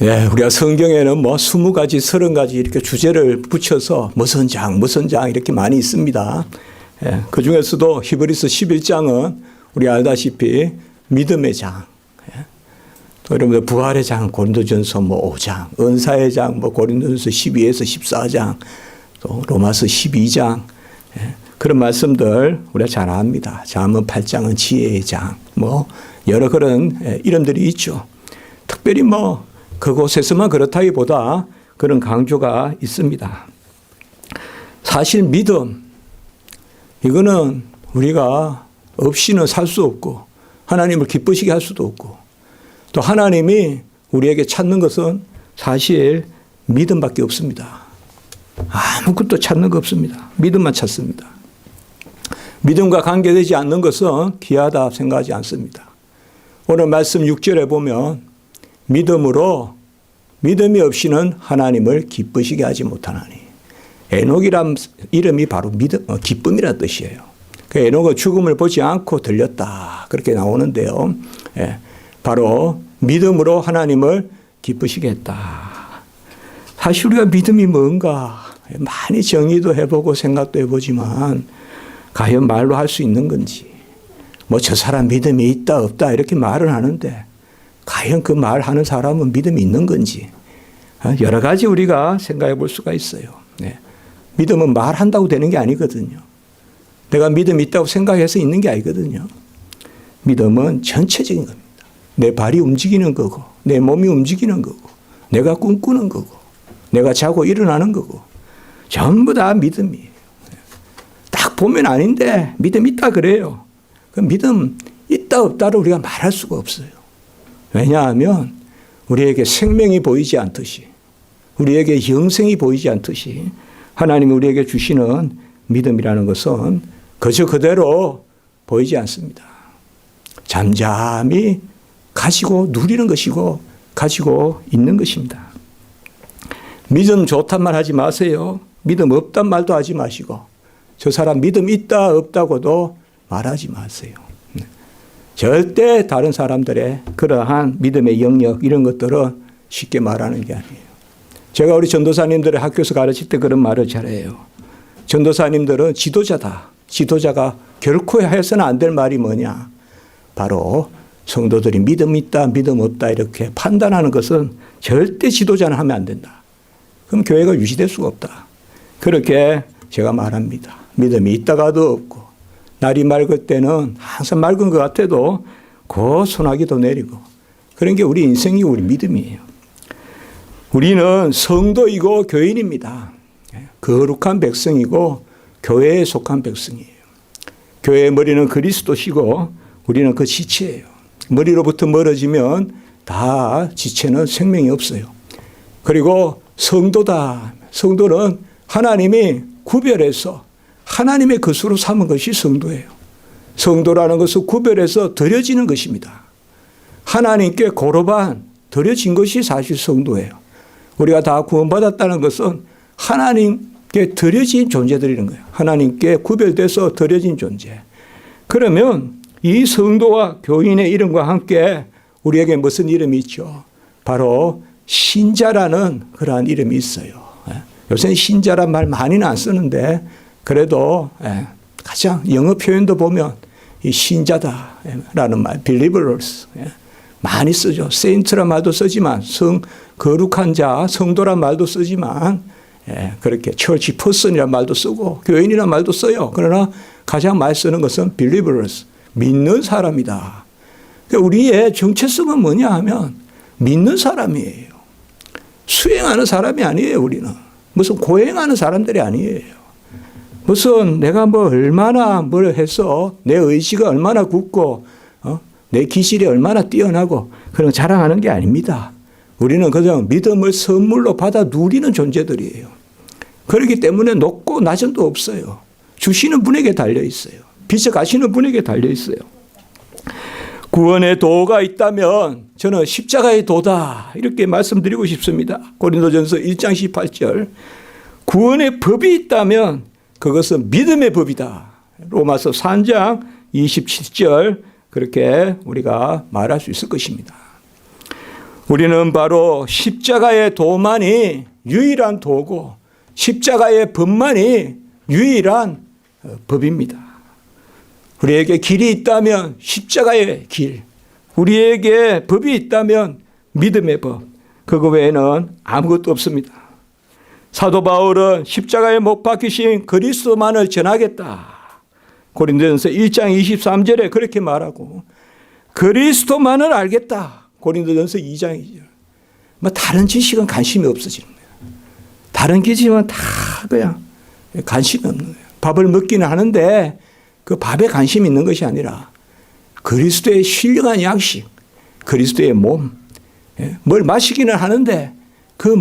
예, 우리가 성경에는 뭐 20가지, 30가지 이렇게 주제를 붙여서 무슨 장 이렇게 많이 있습니다. 예, 그 중에서도 히브리서 11장은 우리 알다시피 믿음의 장, 예, 또 여러분들 부활의 장, 고린도전서 뭐 5장, 은사의 장, 뭐 고린도전서 12에서 14장, 또 로마서 12장, 예, 그런 말씀들 우리가 잘 압니다. 잠언 8장은 지혜의 장, 뭐 여러 그런 이름들이 있죠. 특별히 뭐 그곳에서만 그렇다기보다 그런 강조가 있습니다. 사실 믿음, 이거는 우리가 없이는 살 수 없고 하나님을 기쁘시게 할 수도 없고 또 하나님이 우리에게 찾는 것은 사실 믿음밖에 없습니다. 아무것도 찾는 거 없습니다. 믿음만 찾습니다. 믿음과 관계되지 않는 것은 귀하다 생각하지 않습니다. 오늘 말씀 6절에 보면 믿음이 없이는 하나님을 기쁘시게 하지 못하나니. 에녹이란 이름이 바로 기쁨이라는 뜻이에요. 그 에녹은 죽음을 보지 않고 들렸다. 그렇게 나오는데요. 예, 바로 믿음으로 하나님을 기쁘시게 했다. 사실 우리가 믿음이 뭔가 많이 정의도 해보고 생각도 해보지만 과연 말로 할 수 있는 건지 뭐 저 사람 믿음이 있다 없다 이렇게 말을 하는데 과연 그 말하는 사람은 믿음이 있는 건지 여러 가지 우리가 생각해 볼 수가 있어요. 네. 믿음은 말한다고 되는 게 아니거든요. 내가 믿음이 있다고 생각해서 있는 게 아니거든요. 믿음은 전체적인 겁니다. 내 발이 움직이는 거고 내 몸이 움직이는 거고 내가 꿈꾸는 거고 내가 자고 일어나는 거고 전부 다 믿음이에요. 딱 보면 아닌데 믿음 있다 그래요. 그 믿음 있다 없다를 우리가 말할 수가 없어요. 왜냐하면 우리에게 생명이 보이지 않듯이 우리에게 영생이 보이지 않듯이 하나님이 우리에게 주시는 믿음이라는 것은 그저 그대로 보이지 않습니다. 잠잠히 가지고 누리는 것이고 가지고 있는 것입니다. 믿음 좋단 말 하지 마세요. 믿음 없단 말도 하지 마시고 저 사람 믿음 있다 없다고도 말하지 마세요. 절대 다른 사람들의 그러한 믿음의 영역 이런 것들은 쉽게 말하는 게 아니에요. 제가 우리 전도사님들의 학교에서 가르칠 때 그런 말을 잘해요. 전도사님들은 지도자다. 지도자가 결코 해서는 안 될 말이 뭐냐. 바로 성도들이 믿음 있다 믿음 없다 이렇게 판단하는 것은 절대 지도자는 하면 안 된다. 그럼 교회가 유지될 수가 없다. 그렇게 제가 말합니다. 믿음이 있다가도 없고 날이 맑을 때는 항상 맑은 것 같아도 곧 소나기도 내리고 그런 게 우리 인생이고 우리 믿음이에요. 우리는 성도이고 교인입니다. 거룩한 백성이고 교회에 속한 백성이에요. 교회의 머리는 그리스도시고 우리는 그 지체예요. 머리로부터 멀어지면 다 지체는 생명이 없어요. 그리고 성도다. 성도는 하나님이 구별해서 하나님의 것으로 삼은 것이 성도예요. 성도라는 것은 구별해서 드려지는 것입니다. 하나님께 고르반 드려진 것이 사실 성도예요. 우리가 다 구원받았다는 것은 하나님께 드려진 존재들이는 거예요. 하나님께 구별돼서 드려진 존재. 그러면 이 성도와 교인의 이름과 함께 우리에게 무슨 이름이 있죠? 바로 신자라는 그러한 이름이 있어요. 요새는 신자란 말 많이는 안 쓰는데 그래도 가장 영어 표현도 보면 이 신자다라는 말, believers 많이 쓰죠. saint란 말도 쓰지만 거룩한 자, 성도란 말도 쓰지만 그렇게 church person이란 말도 쓰고 교인이란 말도 써요. 그러나 가장 많이 쓰는 것은 believers, 믿는 사람이다. 우리의 정체성은 뭐냐 하면 믿는 사람이에요. 수행하는 사람이 아니에요. 우리는 무슨 고행하는 사람들이 아니에요. 무슨 내가 뭐 얼마나 뭘 해서 내 의지가 얼마나 굳고 내 기질이 얼마나 뛰어나고 그런 자랑하는 게 아닙니다. 우리는 그냥 믿음을 선물로 받아 누리는 존재들이에요. 그렇기 때문에 높고 낮은 도 없어요. 주시는 분에게 달려 있어요. 빚어 가시는 분에게 달려 있어요. 구원의 도가 있다면 저는 십자가의 도다 이렇게 말씀드리고 싶습니다. 고린도전서 1장 18절 구원의 법이 있다면 그것은 믿음의 법이다. 로마서 3장 27절 그렇게 우리가 말할 수 있을 것입니다. 우리는 바로 십자가의 도만이 유일한 도고 십자가의 법만이 유일한 법입니다. 우리에게 길이 있다면 십자가의 길, 우리에게 법이 있다면 믿음의 법, 그거 외에는 아무것도 없습니다. 사도 바울은 십자가에 못 박히신 그리스도만을 전하겠다. 고린도전서 1장 23절에 그렇게 말하고 그리스도만을 알겠다. 고린도전서 2장 2절. 뭐 다른 지식은 관심이 없어지는 거예요. 다른 지식은 다 그냥 관심이 없는 거예요. 밥을 먹기는 하는데 그 밥에 관심이 있는 것이 아니라 그리스도의 신령한 양식, 그리스도의 몸, 뭘 마시기는 하는데 그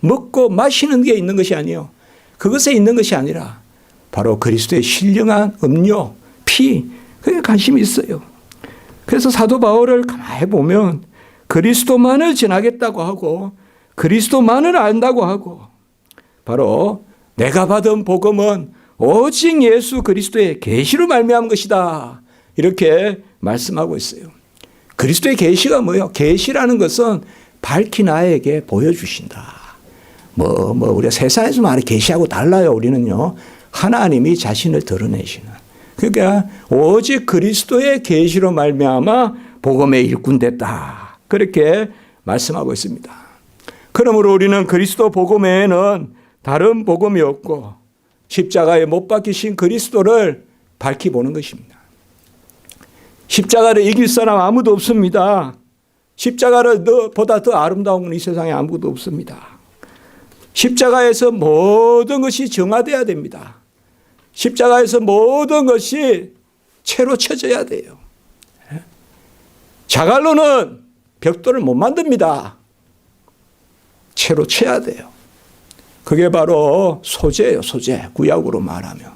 먹고 마시는 게 있는 것이 아니요. 그것에 있는 것이 아니라 바로 그리스도의 신령한 음료, 피, 그게 관심이 있어요. 그래서 사도 바울을 가만히 보면 그리스도만을 전하겠다고 하고 그리스도만을 안다고 하고 바로 내가 받은 복음은 오직 예수 그리스도의 계시로 말미암은 것이다. 이렇게 말씀하고 있어요. 그리스도의 계시가 뭐예요? 계시라는 것은 밝히 나에게 보여주신다. 우리가 세상에서 말하는 계시하고 달라요. 우리는요. 하나님이 자신을 드러내시는. 그러니까 오직 그리스도의 계시로 말미암아 복음의 일꾼 됐다. 그렇게 말씀하고 있습니다. 그러므로 우리는 그리스도 복음 외에는 다른 복음이 없고 십자가에 못 박히신 그리스도를 밝히 보는 것입니다. 십자가를 이길 사람 아무도 없습니다. 십자가를 보다 더 아름다운 건 이 세상에 아무것도 없습니다. 십자가에서 모든 것이 정화되어야 됩니다. 십자가에서 모든 것이 채로 쳐져야 돼요. 자갈로는 벽돌을 못 만듭니다. 채로 쳐야 돼요. 그게 바로 소재예요. 소재. 구약으로 말하면.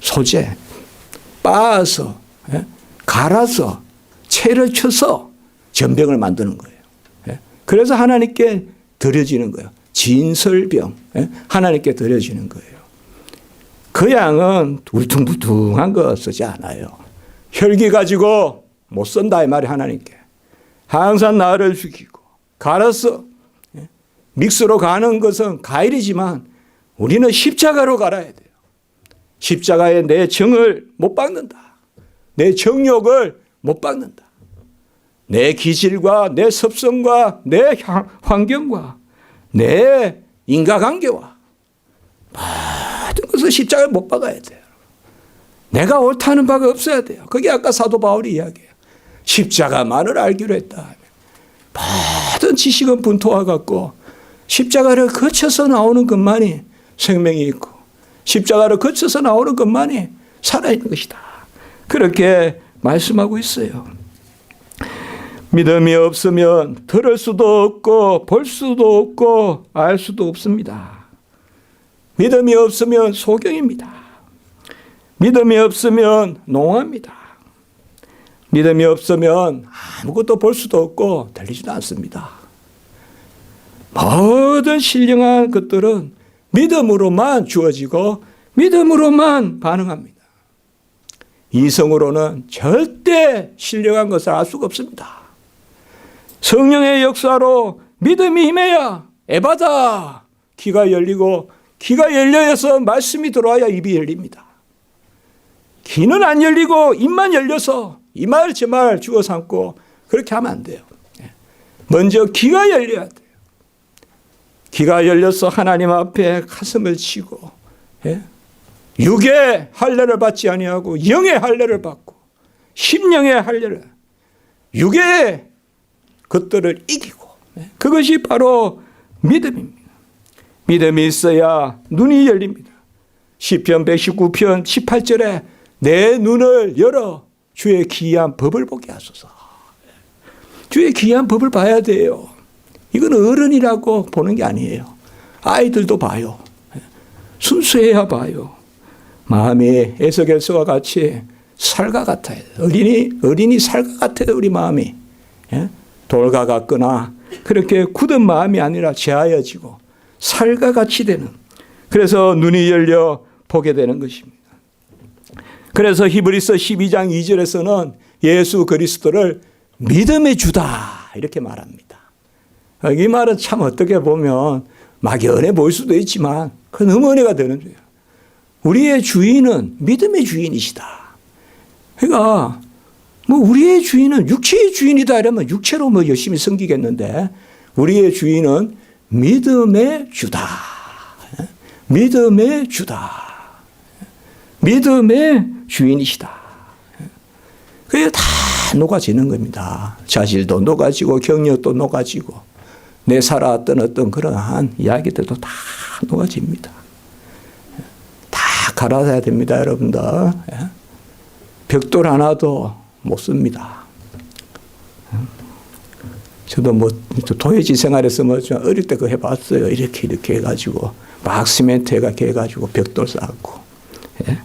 소재. 빻아서 갈아서 채를 쳐서 전병을 만드는 거예요. 그래서 하나님께 드려지는 거예요. 진설병. 하나님께 드려지는 거예요. 그 양은 울퉁불퉁한 거 쓰지 않아요. 혈기 가지고 못 쓴다 이 말이 하나님께. 항상 나를 죽이고 갈아서 믹스로 가는 것은 가일이지만 우리는 십자가로 갈아야 돼요. 십자가에 내 정을 못 박는다. 내 정욕을 못 박는다. 내 기질과 내 습성과 내 환경과 내 인과관계와 모든 것을 십자가에 못 박아야 돼요. 내가 옳다는 바가 없어야 돼요. 그게 아까 사도 바울이 이야기해요. 십자가만을 알기로 했다. 모든 지식은 분토와 같고 십자가를 거쳐서 나오는 것만이 생명이 있고 십자가를 거쳐서 나오는 것만이 살아있는 것이다. 그렇게 말씀하고 있어요. 믿음이 없으면 들을 수도 없고 볼 수도 없고 알 수도 없습니다. 믿음이 없으면 소경입니다. 믿음이 없으면 농합니다. 믿음이 없으면 아무것도 볼 수도 없고 들리지도 않습니다. 모든 신령한 것들은 믿음으로만 주어지고 믿음으로만 반응합니다. 이성으로는 절대 신령한 것을 알 수가 없습니다. 성령의 역사로 믿음이 임해야 에바다 귀가 열리고 귀가 열려서 말씀이 들어와야 입이 열립니다. 귀는 안 열리고 입만 열려서 이 말 저 말 주워 삼고 그렇게 하면 안 돼요. 먼저 귀가 열려야 돼요. 귀가 열려서 하나님 앞에 가슴을 치고 육의 할례를 받지 아니하고 영의 할례를 받고 심령의 할례를 육의 것들을 이기고 그것이 바로 믿음입니다. 믿음이 있어야 눈이 열립니다. 시편 119편 18절에 내 눈을 열어 주의 기이한 법을 보게 하소서. 주의 기이한 법을 봐야 돼요. 이건 어른이라고 보는 게 아니에요. 아이들도 봐요. 순수해야 봐요. 마음이 에스겔서와 같이 살과 같아요. 어린이 살과 같아요. 우리 마음이. 돌과 같거나 그렇게 굳은 마음이 아니라 재하여지고 살과 같이 되는. 그래서 눈이 열려 보게 되는 것입니다. 그래서 히브리서 12장 2절에서는 예수 그리스도를 믿음의 주다 이렇게 말합니다. 이 말은 참 어떻게 보면 막연해 보일 수도 있지만 큰 음원회가 되는 거예요. 우리의 주인은 믿음의 주인이시다. 그러니까 뭐 우리의 주인은 육체의 주인이다 이러면 육체로 뭐 열심히 섬기겠는데 우리의 주인은 믿음의 주다. 믿음의 주다. 믿음의 주인이시다. 그게 다 녹아지는 겁니다. 자질도 녹아지고 경력도 녹아지고 내 살아왔던 어떤 그러한 이야기들도 다 녹아집니다. 다 갈아야 됩니다, 여러분들. 벽돌 하나도 못 씁니다. 저도 뭐 도예지 생활에서 뭐 어릴 때 그거 해봤어요. 이렇게 해가지고 막 시멘트 해가지고 벽돌 쌓고. 예?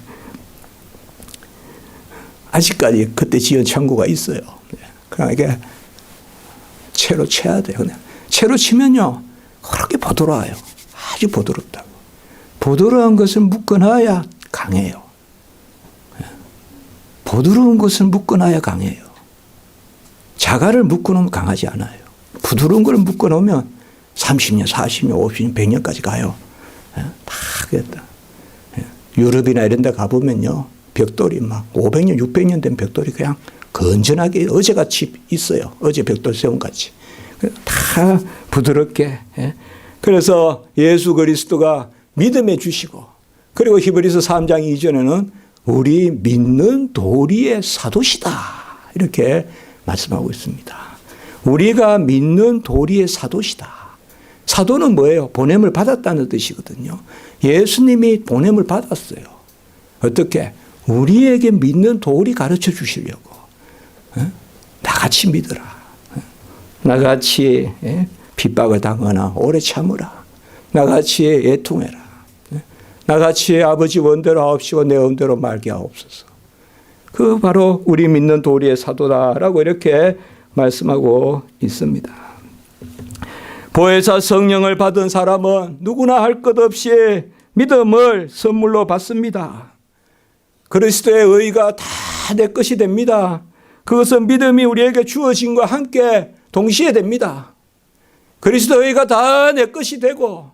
아직까지 그때 지은 창고가 있어요. 그러니까 이게 채로 쳐야 돼요. 그냥 채로 치면요 그렇게 부드러워요. 아주 부드럽다고. 부드러운 것을 묶어놔야 강해요. 부드러운 것을 묶어놔야 강해요. 자갈을 묶어놓으면 강하지 않아요. 부드러운 걸 묶어놓으면 30년, 40년, 50년, 100년까지 가요. 다 그랬다. 유럽이나 이런 데 가보면요. 벽돌이 막 500년, 600년 된 벽돌이 그냥 건전하게 어제같이 있어요. 어제 벽돌 세운같이. 다 부드럽게. 그래서 예수 그리스도가 믿음에 주시고 그리고 히브리서 3장 이전에는 우리 믿는 도리의 사도시다. 이렇게 말씀하고 있습니다. 우리가 믿는 도리의 사도시다. 사도는 뭐예요? 보냄을 받았다는 뜻이거든요. 예수님이 보냄을 받았어요. 어떻게? 우리에게 믿는 도리 가르쳐 주시려고. 나같이 믿어라. 나같이 핍박을 당하나 오래 참으라. 나같이 애통해라. 나같이 아버지 원대로 하옵시고 내 원대로 말게 하옵소서. 그 바로 우리 믿는 도리의 사도다라고 이렇게 말씀하고 있습니다. 보혜사 성령을 받은 사람은 누구나 할 것 없이 믿음을 선물로 받습니다. 그리스도의 의가 다 내 것이 됩니다. 그것은 믿음이 우리에게 주어진과 함께 동시에 됩니다. 그리스도의 의가 다 내 것이 되고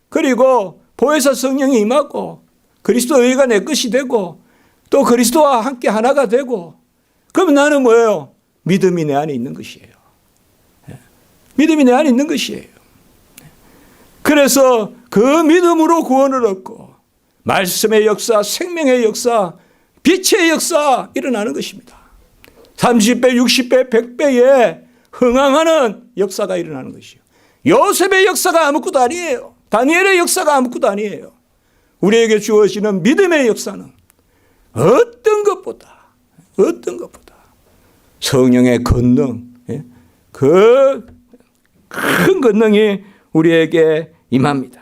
그리고 보혜사 성령이 임하고 그리스도의 의가 내 것이 되고 또 그리스도와 함께 하나가 되고 그럼 나는 뭐예요? 믿음이 내 안에 있는 것이에요. 믿음이 내 안에 있는 것이에요. 그래서 그 믿음으로 구원을 얻고 말씀의 역사, 생명의 역사, 빛의 역사 일어나는 것입니다. 30배, 60배, 100배에 흥황하는 역사가 일어나는 것이에요. 요셉의 역사가 아무것도 아니에요. 다니엘의 역사가 아무것도 아니에요. 우리에게 주어지는 믿음의 역사는 어떤 것보다 성령의 권능, 그 큰 권능이 우리에게 임합니다.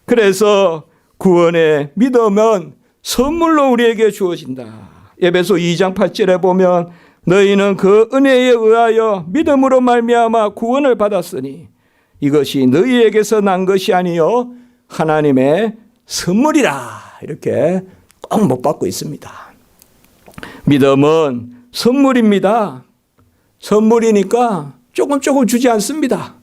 그래서 구원의 믿음은 선물로 우리에게 주어진다. 에베소 2장 8절에 보면 너희는 그 은혜에 의하여 믿음으로 말미암아 구원을 받았으니 이것이 너희에게서 난 것이 아니요 하나님의 선물이라. 이렇게 꼭 못 받고 있습니다. 믿음은 선물입니다. 선물이니까 조금 주지 않습니다.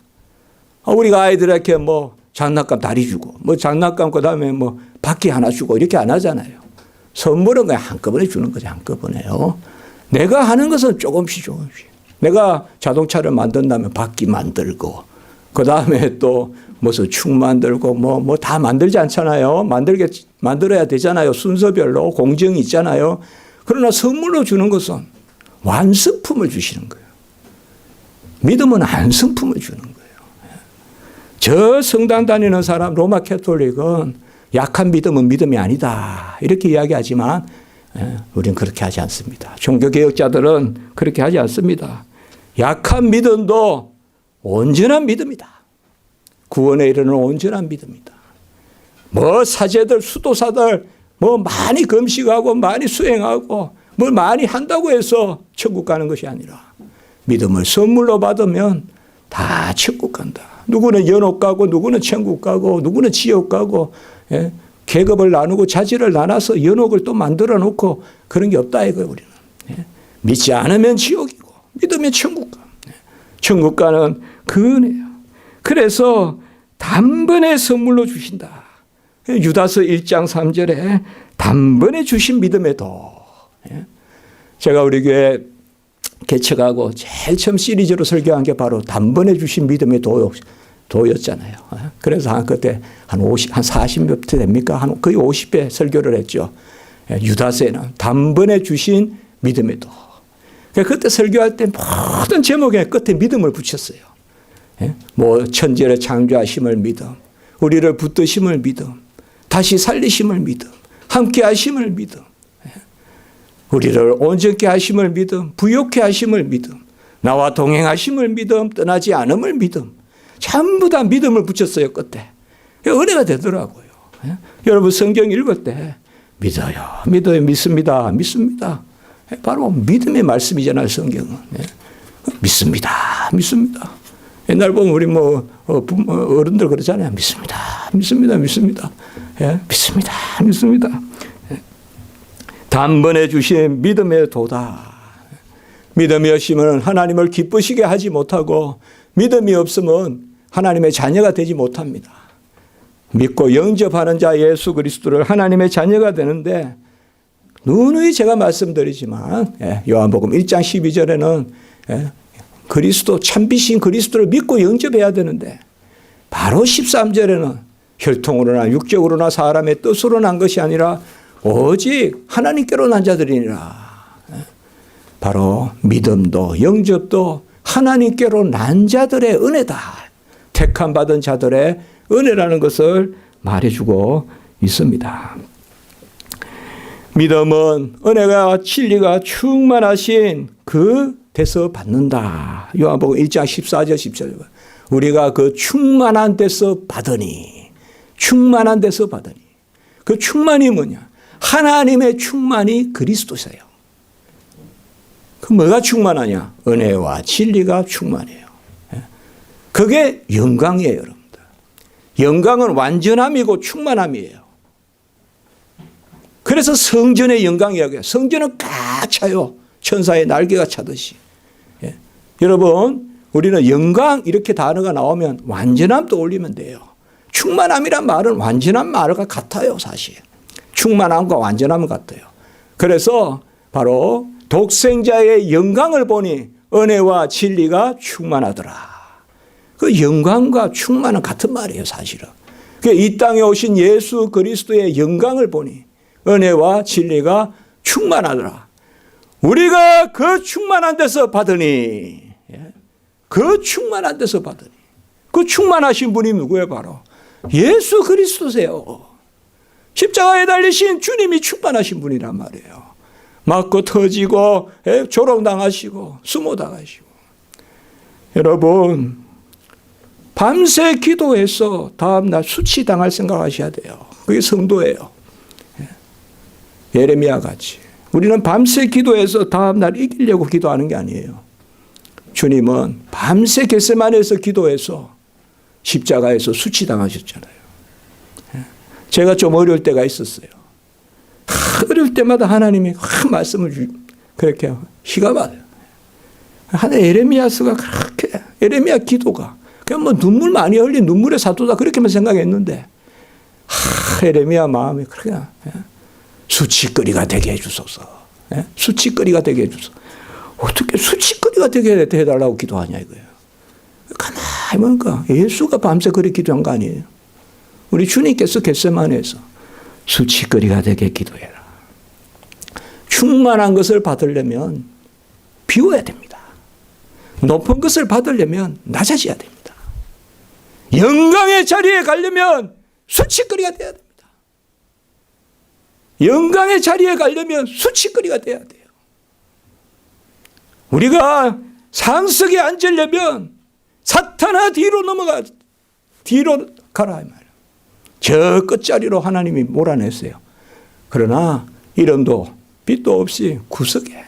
우리가 아이들에게 뭐 장난감 다리 주고 뭐 장난감 그다음에 뭐 바퀴 하나 주고 이렇게 안 하잖아요. 선물은 그냥 한꺼번에 주는 거죠. 한꺼번에요. 내가 하는 것은 조금씩. 내가 자동차를 만든다면 바퀴 만들고 그다음에 또 무슨 축 만들고 뭐 다 만들지 않잖아요. 만들어야 되잖아요. 순서별로 공정이 있잖아요. 그러나 선물로 주는 것은 완성품을 주시는 거예요. 믿음은 완성품을 주는 거예요. 저 성당 다니는 사람 로마 캐톨릭은 약한 믿음은 믿음이 아니다. 이렇게 이야기하지만 우리는 그렇게 하지 않습니다. 종교개혁자들은 그렇게 하지 않습니다. 약한 믿음도 온전한 믿음이다. 구원에 이르는 온전한 믿음이다. 뭐 사제들, 수도사들 뭐 많이 금식하고 많이 수행하고 뭘 많이 한다고 해서 천국 가는 것이 아니라 믿음을 선물로 받으면 다 천국 간다. 누구는 연옥 가고 누구는 천국 가고 누구는 지옥 가고 계급을 나누고 자질을 나눠서 연옥을 또 만들어 놓고 그런 게 없다 이거예요. 우리는. 믿지 않으면 지옥이고 믿음의 천국 가. 천국 가는 그 은혜예요. 그래서 단번에 선물로 주신다. 유다서 1장 3절에 단번에 주신 믿음의 도. 제가 우리 교회 개척하고 제일 처음 시리즈로 설교한 게 바로 단번에 주신 믿음의 도였잖아요. 그래서 그때 한 40몇 회 됩니까? 거의 50회 설교를 했죠. 유다서에는 단번에 주신 믿음의 도. 그때 설교할 때 모든 제목에 끝에 믿음을 붙였어요. 뭐 천지를 창조하심을 믿음, 우리를 붙드심을 믿음, 다시 살리심을 믿음, 함께 하심을 믿음, 우리를 온전케 하심을 믿음, 부욕케 하심을 믿음, 나와 동행하심을 믿음, 떠나지 않음을 믿음. 전부 다 믿음을 붙였어요, 끝에. 은혜가 되더라고요. 여러분 성경 읽을 때 믿어요, 믿습니다, 믿습니다. 바로 믿음의 말씀이잖아요, 성경은. 믿습니다, 믿습니다. 옛날 보면 우리 어른들 그러잖아요. 믿습니다, 믿습니다, 믿습니다. 믿습니다, 믿습니다. 단번에 주신 믿음의 도다. 믿음이 없으면 하나님을 기쁘시게 하지 못하고 믿음이 없으면 하나님의 자녀가 되지 못합니다. 믿고 영접하는 자 예수 그리스도를 하나님의 자녀가 되는데 누누이 제가 말씀드리지만 요한복음 1장 12절에는 그리스도 참비신 그리스도를 믿고 영접해야 되는데 바로 13절에는 혈통으로나 육적으로나 사람의 뜻으로 난 것이 아니라 오직 하나님께로 난 자들이니라. 바로 믿음도 영접도 하나님께로 난 자들의 은혜다. 택함 받은 자들의 은혜라는 것을 말해주고 있습니다. 믿음은 은혜가 진리가 충만하신 그 데서 받는다. 요한복음 1장 14절 10절. 우리가 그 충만한 데서 받으니. 충만한 데서 받으니. 그 충만이 뭐냐? 하나님의 충만이 그리스도세요. 그 뭐가 충만하냐? 은혜와 진리가 충만해요. 그게 영광이에요, 여러분들. 영광은 완전함이고 충만함이에요. 그래서 성전의 영광이라고 해요. 성전은 꽉 차요. 천사의 날개가 차듯이. 여러분, 우리는 영광 이렇게 단어가 나오면 완전함 떠올리면 돼요. 충만함이란 말은 완전한 말과 같아요, 사실. 충만함과 완전함은 같아요. 그래서 바로 독생자의 영광을 보니 은혜와 진리가 충만하더라. 그 영광과 충만은 같은 말이에요, 사실은. 이 땅에 오신 예수 그리스도의 영광을 보니 은혜와 진리가 충만하더라. 우리가 그 충만한 데서 받으니, 그 충만한 데서 받으니, 그 충만하신 분이 누구예요? 바로 예수 그리스도세요. 십자가에 달리신 주님이 충만하신 분이란 말이에요. 맞고 터지고 조롱당하시고 수모당하시고. 여러분, 밤새 기도해서 다음날 수치당할 생각하셔야 돼요. 그게 성도예요. 예레미야 같이. 우리는 밤새 기도해서 다음날 이기려고 기도하는 게 아니에요. 주님은 밤새 겟세마네에서 기도해서 십자가에서 수치당하셨잖아요. 제가 좀 어려울 때가 있었어요. 어려울 때마다 하나님이 말씀을 그렇게 희가 받아요. 하나 예레미야서가 그렇게, 예레미야 기도가 그냥 뭐 눈물 많이 흘린 눈물의 사도다 그렇게만 생각했는데 예레미야 마음이 그렇게 수치거리가 되게 해주소서. 수치거리가 되게 해주소서. 어떻게 수치거리가 되게 해달라고 기도하냐 이거예요. 가만히 보니까 예수가 밤새 그렇게 기도한 거 아니에요. 우리 주님께서 겟세마네에서 수치거리가 되게 기도해라. 충만한 것을 받으려면 비워야 됩니다. 높은 것을 받으려면 낮아져야 됩니다. 영광의 자리에 가려면 수치거리가 돼야 됩니다. 영광의 자리에 가려면 수치거리가 돼야 돼요. 우리가 상석에 앉으려면 사탄아 뒤로 가라 이 말이에요. 저 끝자리로 하나님이 몰아냈어요. 그러나 이름도 빛도 없이 구석에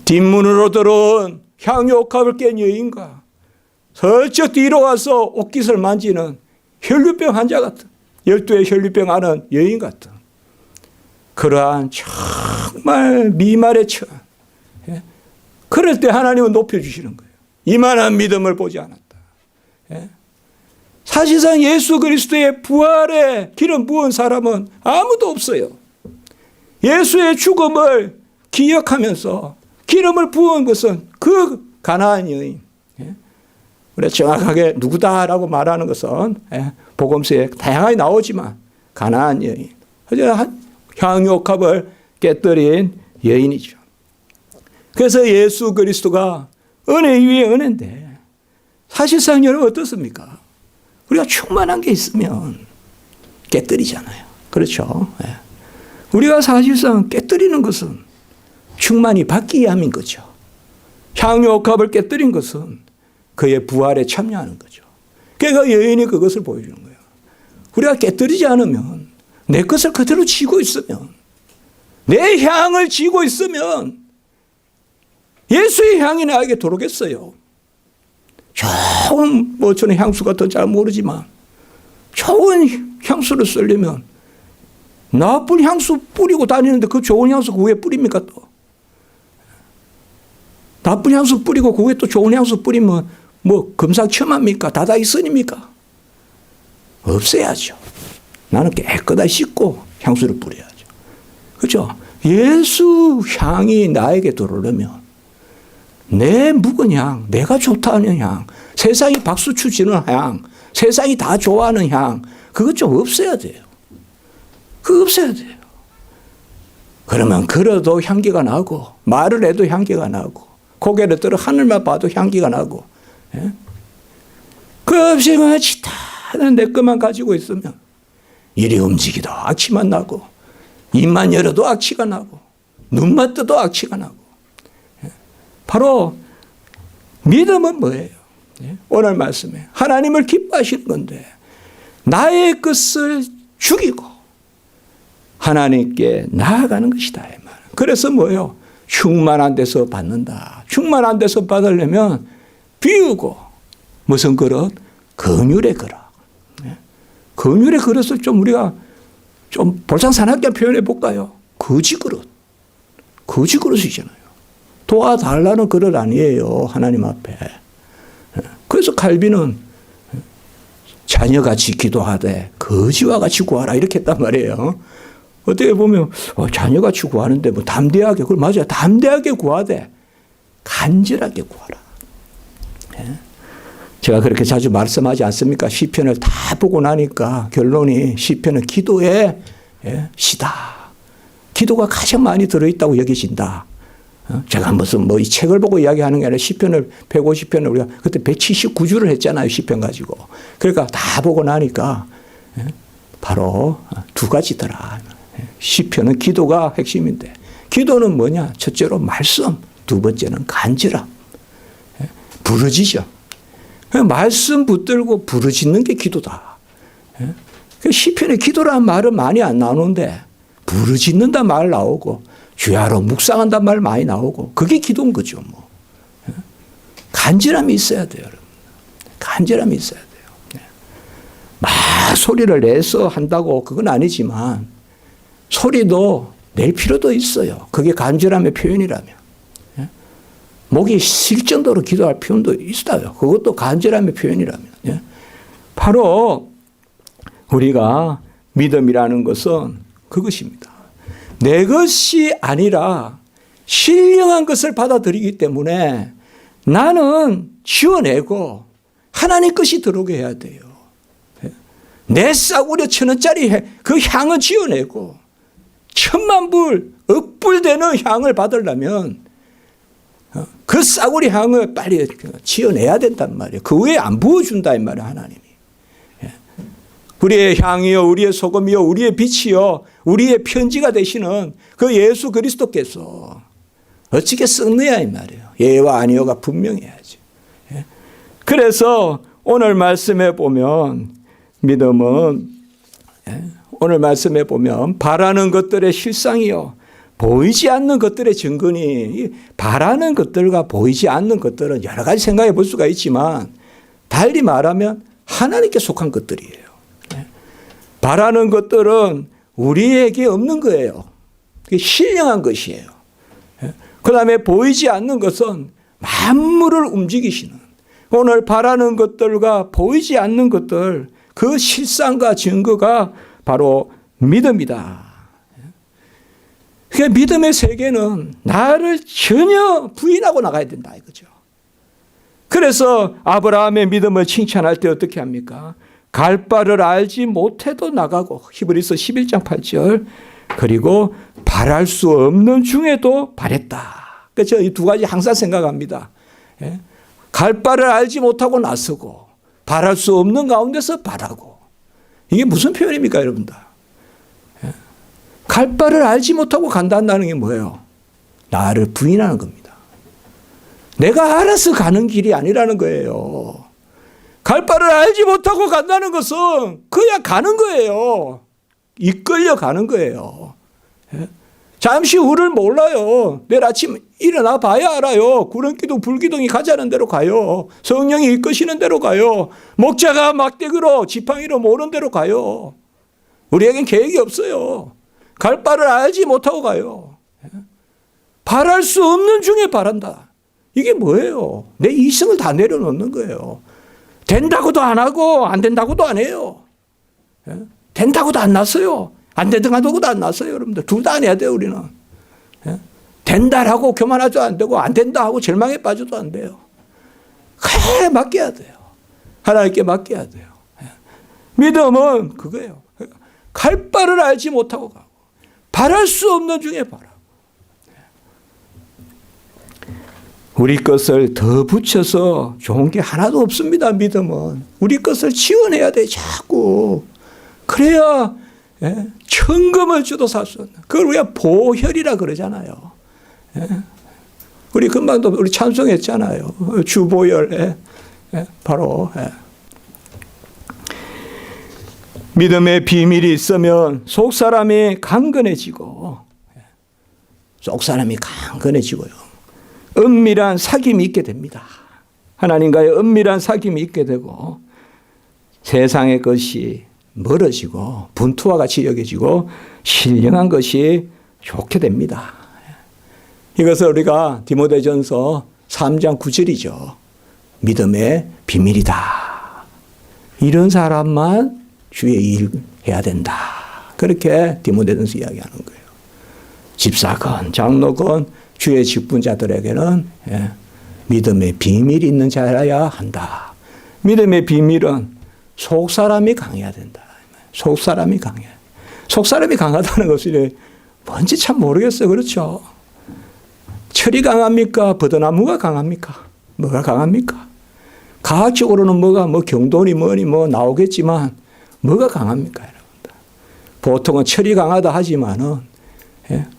뒷문으로 들어온 향유옥합을 깬 여인과 저쪽 뒤로 와서 옷깃을 만지는 혈류병 환자 같은 12의 혈류병 앓은 여인 같은 그러한 정말 미말의 처한 그럴 때 하나님은 높여주시는 거예요. 이만한 믿음을 보지 않았다. 예? 사실상 예수 그리스도의 부활에 기름 부은 사람은 아무도 없어요. 예수의 죽음을 기억하면서 기름을 부은 것은 그 가나안 여인. 예? 우리가 정확하게 누구다라고 말하는 것은 복음서에 다양하게 나오지만 가나안 여인. 향유옥합을 깨뜨린 여인이죠. 그래서 예수 그리스도가 은혜 위에 은혜인데 사실상 여러분 어떻습니까? 우리가 충만한 게 있으면 깨뜨리잖아요. 그렇죠? 예. 우리가 사실상 깨뜨리는 것은 충만히 받기 위함인 거죠. 향유옥합을 깨뜨린 것은 그의 부활에 참여하는 거죠. 그러니까 여인이 그것을 보여주는 거예요. 우리가 깨뜨리지 않으면 내 것을 그대로 쥐고 있으면 내 향을 쥐고 있으면 예수의 향이 나에게 들어오겠어요. 좋은 저는 향수 같은 잘 모르지만 좋은 향수를 쓰려면 나쁜 향수 뿌리고 다니는데 그 좋은 향수 그 위에 뿌립니까 또? 나쁜 향수 뿌리고 그 위에 또 좋은 향수 뿌리면 뭐 금상첨화입니까? 다다익선입니까? 없애야죠. 나는 깨끗하게 씻고 향수를 뿌려야죠. 그렇죠? 예수 향이 나에게 들어오려면 내 묵은 향, 내가 좋다는 향, 세상이 박수 치는 향, 세상이 다 좋아하는 향, 그것 좀 없애야 돼요. 그거 없애야 돼요. 그러면 걸어도 향기가 나고 말을 해도 향기가 나고 고개를 들어 하늘만 봐도 향기가 나고 예? 그 없이 그냥 치타는 내 것만 가지고 있으면 이리 움직이도 악취만 나고 입만 열어도 악취가 나고 눈만 떠도 악취가 나고 바로 믿음은 뭐예요? 오늘 말씀에 하나님을 기뻐하시는 건데 나의 것을 죽이고 하나님께 나아가는 것이다. 그래서 뭐예요? 충만한 데서 받는다. 충만한 데서 받으려면 비우고 무슨 그릇? 긍휼의 그릇. 긍휼의 그릇을 좀 우리가 좀 볼상사납게 표현해 볼까요? 거지 그릇. 거지 그릇이잖아요. 도와달라는 그릇 아니에요. 하나님 앞에. 그래서 칼빈은 자녀같이 기도하되 거지와 같이 구하라 이렇게 했단 말이에요. 어떻게 보면 자녀같이 구하는데 뭐 담대하게 그걸 맞아요. 담대하게 구하되 간절하게 구하라. 제가 그렇게 자주 말씀하지 않습니까? 시편을 다 보고 나니까 결론이 시편은 기도의 시다. 기도가 가장 많이 들어있다고 여겨진다. 제가 무슨 이 책을 보고 이야기하는 게 아니라 시편을 150편을 우리가 그때 179주를 했잖아요. 시편 가지고. 그러니까 다 보고 나니까 바로 두 가지더라. 시편은 기도가 핵심인데 기도는 뭐냐? 첫째로 말씀, 두 번째는 간절함. 부르짖어. 말씀 붙들고 부르짖는 게 기도다. 시편에 기도라는 말은 많이 안 나오는데 부르짖는다 말 나오고 주야로 묵상한단 말 많이 나오고 그게 기도인 거죠. 뭐. 간절함이 있어야 돼요. 여러분. 간절함이 있어야 돼요. 막 소리를 내서 한다고 그건 아니지만 소리도 낼 필요도 있어요. 그게 간절함의 표현이라면. 목이 쉴 정도로 기도할 필요도 있어요. 그것도 간절함의 표현이라면. 바로 우리가 믿음이라는 것은 그것입니다. 내 것이 아니라 신령한 것을 받아들이기 때문에 나는 지어내고 하나님 것이 들어오게 해야 돼요. 내 싸구려 1,000원짜리 그 향을 지어내고 1,000,000불, 억불 되는 향을 받으려면 그 싸구려 향을 빨리 지어내야 된단 말이에요. 그 외에 안 부어준다 이 말이에요. 하나님이. 우리의 향이요 우리의 소금이요 우리의 빛이요 우리의 편지가 되시는 그 예수 그리스도께서 어떻게 썩느냐 이 말이에요. 예와 아니요가 분명해야죠. 그래서 오늘 말씀에 보면 믿음은 오늘 말씀에 보면 바라는 것들의 실상이요 보이지 않는 것들의 증거니 바라는 것들과 보이지 않는 것들은 여러 가지 생각해 볼 수가 있지만 달리 말하면 하나님께 속한 것들이에요. 바라는 것들은 우리에게 없는 거예요. 그게 신령한 것이에요. 그 다음에 보이지 않는 것은 만물을 움직이시는, 오늘 바라는 것들과 보이지 않는 것들, 그 실상과 증거가 바로 믿음이다. 그러니까 믿음의 세계는 나를 전혀 부인하고 나가야 된다 이거죠. 그래서 아브라함의 믿음을 칭찬할 때 어떻게 합니까? 갈 바를 알지 못해도 나가고, 히브리서 11장 8절, 그리고 바랄 수 없는 중에도 바랬다. 그래서 이 두 가지 항상 생각합니다. 갈 바를 알지 못하고 나서고, 바랄 수 없는 가운데서 바라고. 이게 무슨 표현입니까, 여러분들? 갈 바를 알지 못하고 간다는 게 뭐예요? 나를 부인하는 겁니다. 내가 알아서 가는 길이 아니라는 거예요. 갈 바를 알지 못하고 간다는 것은 그냥 가는 거예요. 이끌려 가는 거예요. 잠시 후를 몰라요. 내일 아침 일어나 봐야 알아요. 구름기둥 불기둥이 가자는 대로 가요. 성령이 이끄시는 대로 가요. 목자가 막대기로 지팡이로 모는 대로 가요. 우리에겐 계획이 없어요. 갈 바를 알지 못하고 가요. 바랄 수 없는 중에 바란다. 이게 뭐예요? 내 이성을 다 내려놓는 거예요. 된다고도 안 하고 안 된다고도 안 해요. 된다고도 안 났어요. 안 된다고도 안 났어요. 여러분들 둘 다 안 해야 돼요. 우리는. 된다라고 교만하지도 안 되고 안 된다 하고 절망에 빠져도 안 돼요. 그래 맡겨야 돼요. 하나님께 맡겨야 돼요. 믿음은 그거예요. 갈 바를 알지 못하고 가고 바랄 수 없는 중에 바라고. 우리 것을 더 붙여서 좋은 게 하나도 없습니다. 믿음은. 우리 것을 지원해야 돼. 자꾸. 그래야 천금을 주도 살 수 없는. 그걸 우리가 보혈이라 그러잖아요. 우리 금방도 우리 찬송했잖아요. 주보혈. 바로. 믿음의 비밀이 있으면 속사람이 강건해지고, 속사람이 강건해지고요. 은밀한 사귐이 있게 됩니다. 하나님과의 은밀한 사귐이 있게 되고, 세상의 것이 멀어지고 분투와 같이 여겨지고 신령한 것이 좋게 됩니다. 이것을 우리가 디모데전서 3장 9절이죠. 믿음의 비밀이다. 이런 사람만 주의 일 해야 된다. 그렇게 디모데전서 이야기하는 거예요. 집사건 장로건 주의 직분자들에게는 믿음의 비밀이 있는 자라야 한다. 믿음의 비밀은 속사람이 강해야 된다. 속사람이 강해. 속사람이 강하다는 것이 뭔지 참 모르겠어요. 그렇죠? 철이 강합니까? 버드나무가 강합니까? 뭐가 강합니까? 과학적으로는 뭐가 경도니 뭐니 나오겠지만 뭐가 강합니까? 여러분들? 보통은 철이 강하다 하지만은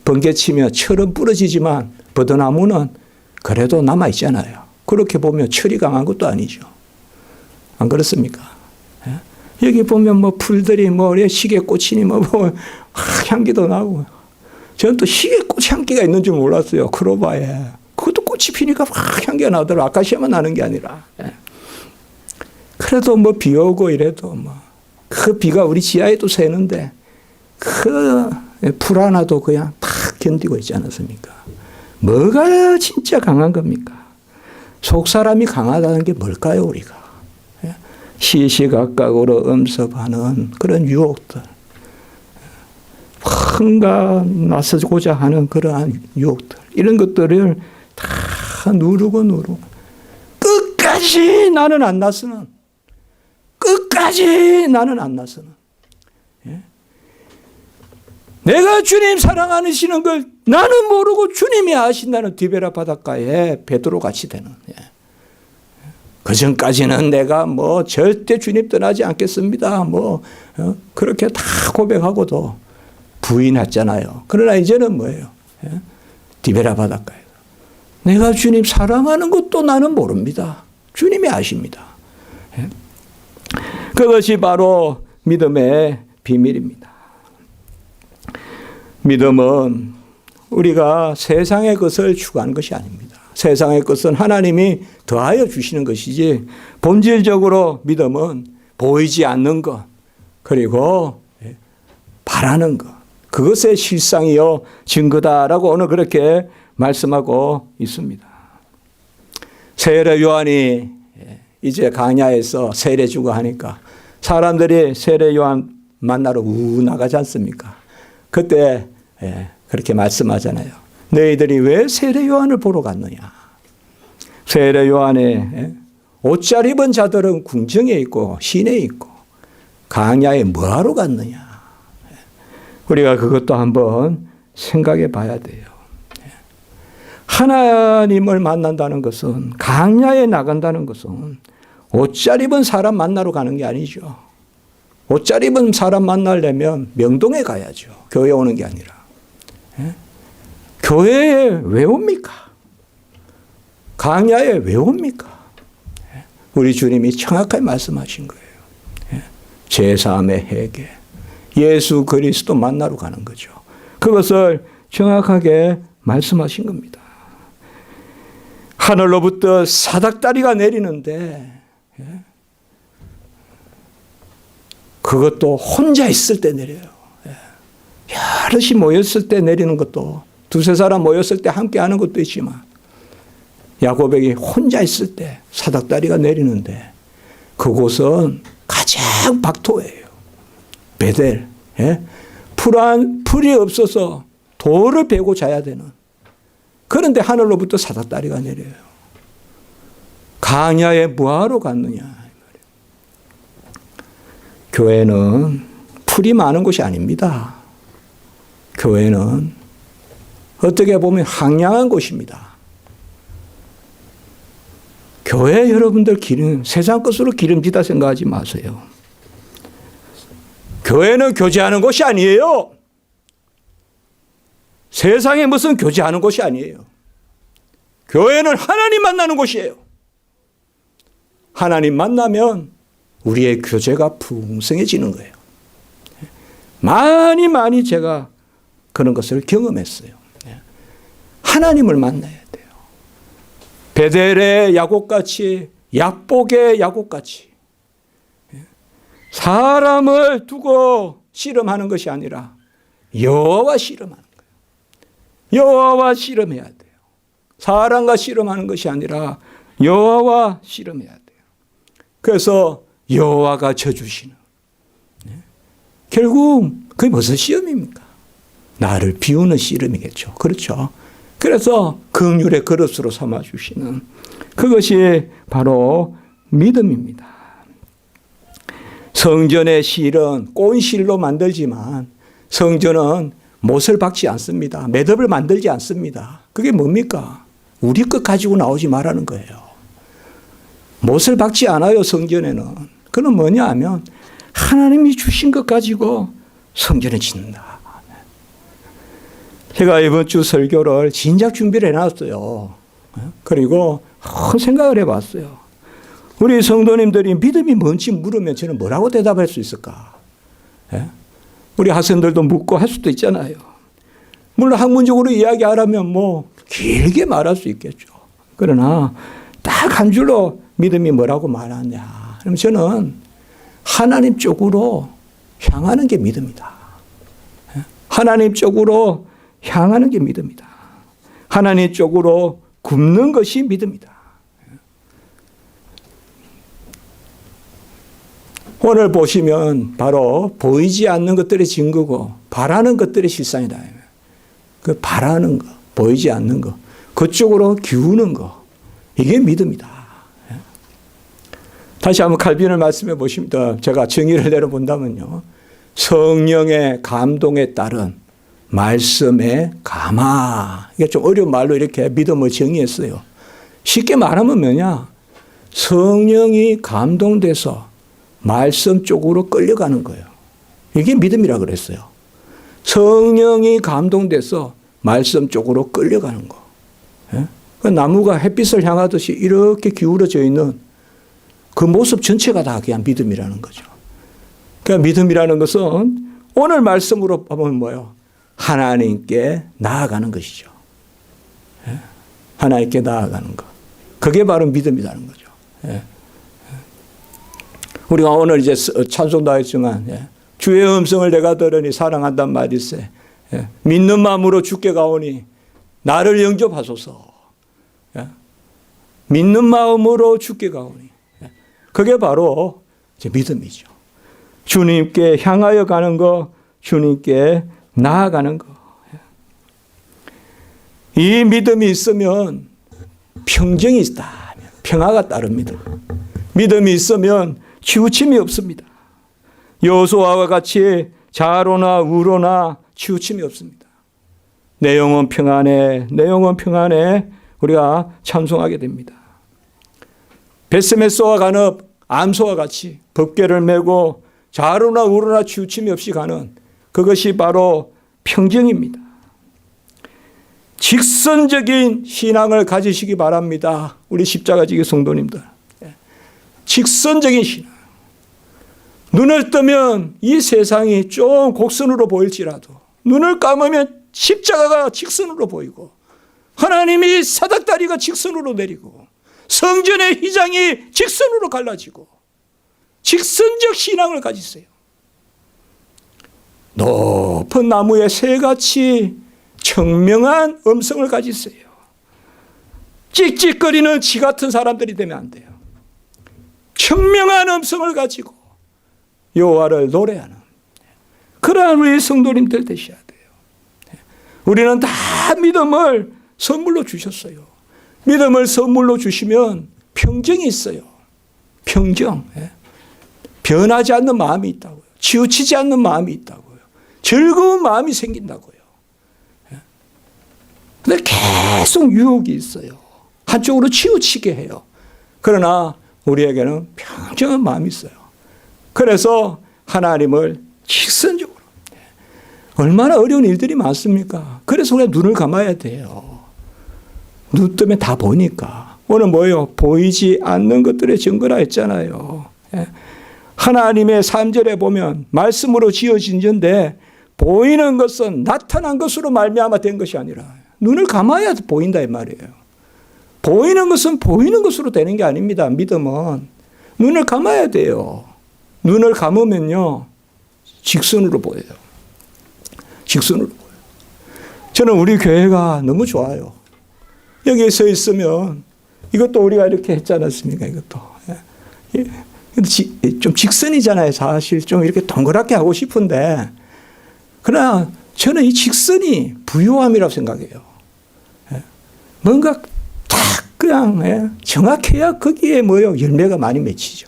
번개 치면 철은 부러지지만 버드나무는 그래도 남아있잖아요. 그렇게 보면 철이 강한 것도 아니죠. 안 그렇습니까? 여기 보면 풀들이 시계꽃이니 향기도 나고. 저는 또 시계꽃 향기가 있는 줄 몰랐어요. 크로바에. 그것도 꽃이 피니까 향기가 나더라고요. 아카시아만 나는 게 아니라. 그래도 비 오고 이래도 그 비가 우리 지하에도 새는데 그 풀 하나도 그냥 다 견디고 있지 않았습니까? 뭐가 진짜 강한 겁니까? 속사람이 강하다는 게 뭘까요, 우리가? 시시각각으로 엄습하는 그런 유혹들. 뭔가 나서고자 하는 그러한 유혹들. 이런 것들을 다 누르고 끝까지 나는 안 나서는. 끝까지 나는 안 나서는. 내가 주님 사랑하시는 걸 나는 모르고 주님이 아신다는 디베라 바닷가에 베드로 같이 되는. 그 전까지는 내가 절대 주님 떠나지 않겠습니다. 그렇게 다 고백하고도 부인했잖아요. 그러나 이제는 뭐예요? 디베라 바닷가에. 내가 주님 사랑하는 것도 나는 모릅니다. 주님이 아십니다. 그것이 바로 믿음의 비밀입니다. 믿음은 우리가 세상의 것을 추구하는 것이 아닙니다. 세상의 것은 하나님이 더하여 주시는 것이지 본질적으로 믿음은 보이지 않는 것 그리고 바라는 것 그것의 실상이요 증거다라고 오늘 그렇게 말씀하고 있습니다. 세례 요한이 이제 광야에서 세례 주고 하니까 사람들이 세례 요한 만나러 나가지 않습니까? 그때 그렇게 말씀하잖아요. 너희들이 왜 세례 요한을 보러 갔느냐? 세례 요한의 옷 잘 입은 자들은 궁정에 있고 시내에 있고 광야에 뭐하러 갔느냐? 우리가 그것도 한번 생각해 봐야 돼요. 하나님을 만난다는 것은, 광야에 나간다는 것은 옷 잘 입은 사람 만나러 가는 게 아니죠. 옷 잘 입은 사람 만나려면 명동에 가야죠. 교회 오는 게 아니라. 교회에 왜 옵니까? 광야에 왜 옵니까? 우리 주님이 정확하게 말씀하신 거예요. 제3의 회개. 예수 그리스도 만나러 가는 거죠. 그것을 정확하게 말씀하신 겁니다. 하늘로부터 사닥다리가 내리는데 그것도 혼자 있을 때 내려요. 여럿이 모였을 때 내리는 것도, 두세 사람 모였을 때 함께 하는 것도 있지만 야곱에게 혼자 있을 때 사닥다리가 내리는데 그곳은 가장 박토예요. 베델. 풀이 없어서 돌을 베고 자야 되는. 그런데 하늘로부터 사닥다리가 내려요. 광야에 뭐하러 갔느냐. 교회는 풀이 많은 곳이 아닙니다. 교회는 어떻게 보면 황량한 곳입니다. 교회 여러분들 기름, 세상 것으로 기름지다 생각하지 마세요. 교회는 교제하는 곳이 아니에요. 세상에 무슨 교제하는 곳이 아니에요. 교회는 하나님 만나는 곳이에요. 하나님 만나면 우리의 교제가 풍성해지는 거예요. 많이 제가 그런 것을 경험했어요. 하나님을 만나야 돼요. 베델의 야곱같이, 약복의 야곱같이 사람을 두고 씨름하는 것이 아니라 여호와와 씨름하는 거예요. 여호와와 씨름해야 돼요. 사람과 씨름하는 것이 아니라 여호와와 씨름해야 돼요. 그래서 여호와가 져주시는. 결국 그게 무슨 시험입니까? 나를 비우는 씨름이겠죠. 그렇죠. 그래서 긍휼의 그릇으로 삼아주시는 그것이 바로 믿음입니다. 성전의 실은 꽃실로 만들지만 성전은 못을 박지 않습니다. 매듭을 만들지 않습니다. 그게 뭡니까? 우리 것 가지고 나오지 말라는 거예요. 못을 박지 않아요, 성전에는. 그건 뭐냐 하면 하나님이 주신 것 가지고 성전을 짓는다. 제가 이번 주 설교를 진작 준비를 해놨어요. 그리고 생각을 해봤어요. 우리 성도님들이 믿음이 뭔지 물으면 저는 뭐라고 대답할 수 있을까? 우리 학생들도 묻고 할 수도 있잖아요. 물론 학문적으로 이야기하라면 뭐 길게 말할 수 있겠죠. 그러나 딱 한 줄로 믿음이 뭐라고 말하냐. 그럼 저는 하나님 쪽으로 향하는 게 믿음이다. 하나님 쪽으로 향하는 게 믿음이다. 하나님 쪽으로 굽는 것이 믿음이다. 오늘 보시면 바로 보이지 않는 것들의 증거고 바라는 것들의 실상이다. 그 바라는 거, 보이지 않는 거, 그쪽으로 기우는 거, 이게 믿음이다. 다시 한번 칼빈을 말씀해 보십니다. 제가 정의를 내려본다면요. 성령의 감동에 따른 말씀의 감화. 이게 좀 어려운 말로 이렇게 믿음을 정의했어요. 쉽게 말하면 뭐냐? 성령이 감동돼서 말씀 쪽으로 끌려가는 거예요. 이게 믿음이라고 그랬어요. 성령이 감동돼서 말씀 쪽으로 끌려가는 거. 그 나무가 햇빛을 향하듯이 이렇게 기울어져 있는 그 모습 전체가 다 그냥 믿음이라는 거죠. 그러니까 믿음이라는 것은 오늘 말씀으로 보면 뭐예요? 하나님께 나아가는 것이죠. 하나님께 나아가는 것. 그게 바로 믿음이라는 거죠. 우리가 오늘 이제 찬송도 했지만 주의 음성을 내가 들으니 사랑한단 말일세. 믿는 마음으로 주께 가오니 나를 영접하소서. 믿는 마음으로 주께 가오니. 그게 바로 이제 믿음이죠. 주님께 향하여 가는 거, 주님께 나아가는 거. 이 믿음이 있으면 평정이 있다. 평화가 따릅니다. 믿음이 있으면 치우침이 없습니다. 여호수아와 같이 좌로나 우로나 치우침이 없습니다. 내 영혼 평안해, 내 영혼 평안해 우리가 찬송하게 됩니다. 베스메소와 가는 암소와 같이 법궤를 메고 좌로나 우로나 치우침이 없이 가는 그것이 바로 평정입니다. 직선적인 신앙을 가지시기 바랍니다. 우리 십자가지기 성도님들. 직선적인 신앙. 눈을 뜨면 이 세상이 좀 곡선으로 보일지라도 눈을 감으면 십자가가 직선으로 보이고 하나님이 사닥다리가 직선으로 내리고 성전의 휘장이 직선으로 갈라지고 직선적 신앙을 가지세요. 높은 나무의 새같이 청명한 음성을 가지세요. 찍찍거리는 쥐 같은 사람들이 되면 안 돼요. 청명한 음성을 가지고 여호와를 노래하는 그러한 우리 성도님들 되셔야 돼요. 우리는 다 믿음을 선물로 주셨어요. 믿음을 선물로 주시면 평정이 있어요. 평정. 변하지 않는 마음이 있다고요. 치우치지 않는 마음이 있다고요. 즐거운 마음이 생긴다고요. 근데 계속 유혹이 있어요. 한쪽으로 치우치게 해요. 그러나 우리에게는 평정한 마음이 있어요. 그래서 하나님을 직선적으로. 얼마나 어려운 일들이 많습니까? 그래서 우리가 눈을 감아야 돼요. 눈 뜨면 다 보니까. 오늘 뭐예요? 보이지 않는 것들의 증거라 했잖아요. 하나님의 3절에 보면 말씀으로 지어진 전데 보이는 것은 나타난 것으로 말미암아 된 것이 아니라 눈을 감아야 보인다 이 말이에요. 보이는 것은 보이는 것으로 되는 게 아닙니다. 믿음은 눈을 감아야 돼요. 눈을 감으면요 직선으로 보여요. 직선으로 보여요. 저는 우리 교회가 너무 좋아요. 여기에 서 있으면 이것도 우리가 이렇게 했지 않았습니까? 이것도 좀 직선이잖아요. 사실 좀 이렇게 동그랗게 하고 싶은데 그러나 저는 이 직선이 부요함이라고 생각해요. 뭔가 딱 그냥 정확해야 거기에 뭐요 열매가 많이 맺히죠.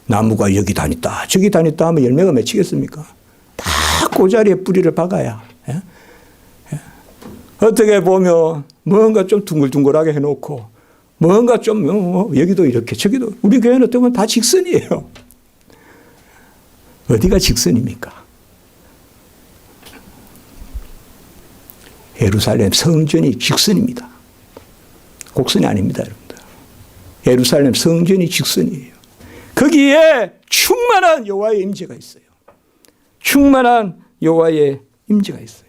나무가 여기 다녔다 저기 다녔다 하면 열매가 맺히겠습니까? 다 그 자리에 뿌리를 박아야. 어떻게 보면 뭔가 좀 둥글둥글하게 해놓고 뭔가 좀 여기도 이렇게 저기도 우리 교회는 어떻게 보면 다 직선이에요. 어디가 직선입니까? 예루살렘 성전이 직선입니다. 곡선이 아닙니다, 여러분들. 예루살렘 성전이 직선이에요. 거기에 충만한 여호와의 임재가 있어요. 충만한 여호와의 임재가 있어요.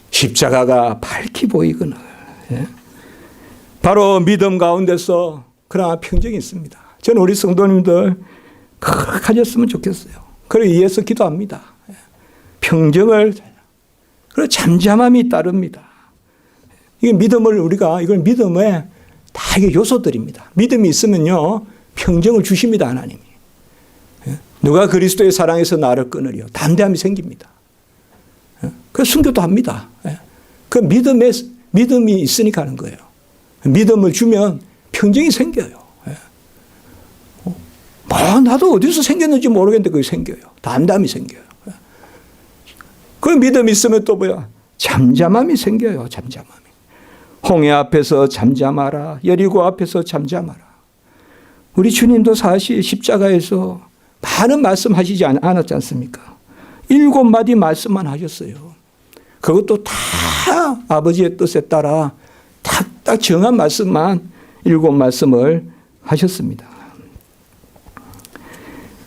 십자가가 밝히 보이거늘 바로 믿음 가운데서 그러한 평정이 있습니다. 저는 우리 성도님들 그걸 가졌으면 좋겠어요. 그리고 위해서 기도합니다. 평정을 그리고 잠잠함이 따릅니다. 이게 믿음을 우리가 이걸 믿음의 다 이게 요소들입니다. 믿음이 있으면요 평정을 주십니다 하나님이. 누가 그리스도의 사랑에서 나를 끊으리요 담대함이 생깁니다. 그 순교도 합니다. 그 믿음이 있으니까 하는 거예요. 믿음을 주면 평정이 생겨요. 뭐 나도 어디서 생겼는지 모르겠는데 그게 생겨요. 담담이 생겨요. 그 믿음이 있으면 또 뭐야? 잠잠함이 생겨요. 잠잠함이. 홍해 앞에서 잠잠하라. 여리고 앞에서 잠잠하라. 우리 주님도 사실 십자가에서 많은 말씀하시지 않았지 않습니까? 7마디 말씀만 하셨어요. 그것도 다 아버지의 뜻에 따라 딱 정한 말씀만 7말씀을 하셨습니다.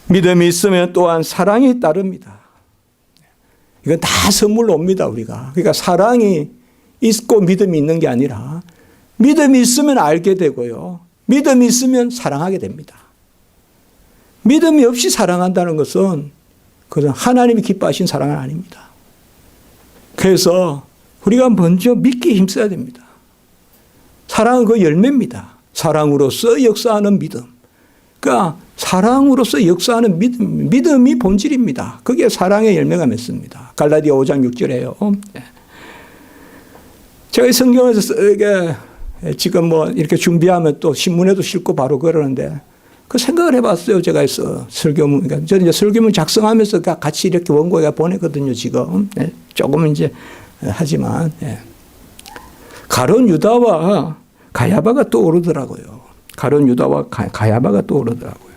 믿음이 있으면 또한 사랑이 따릅니다. 이건 다 선물로 옵니다, 우리가. 그러니까 사랑이 있고 믿음이 있는 게 아니라 믿음이 있으면 알게 되고요. 믿음이 있으면 사랑하게 됩니다. 믿음이 없이 사랑한다는 것은 그건 하나님이 기뻐하신 사랑은 아닙니다. 그래서 우리가 먼저 믿기에 힘써야 됩니다. 사랑은 그 열매입니다. 사랑으로서 역사하는 믿음. 그러니까 사랑으로서 역사하는 믿음이 본질입니다. 그게 사랑의 열매가 맺습니다. 갈라디아 5장 6절에요. 제가 이 성경에서 지금 뭐 이렇게 준비하면 또 신문에도 싣고 바로 그러는데 그 생각을 해봤어요. 제가 설교문, 그러니까 저는 이제 설교문 작성하면서 같이 이렇게 원고에 보내거든요. 지금 조금 이제 하지만 가룟 유다와 가야바가 떠오르더라고요. 가룟 유다와 가야바가 떠오르더라고요.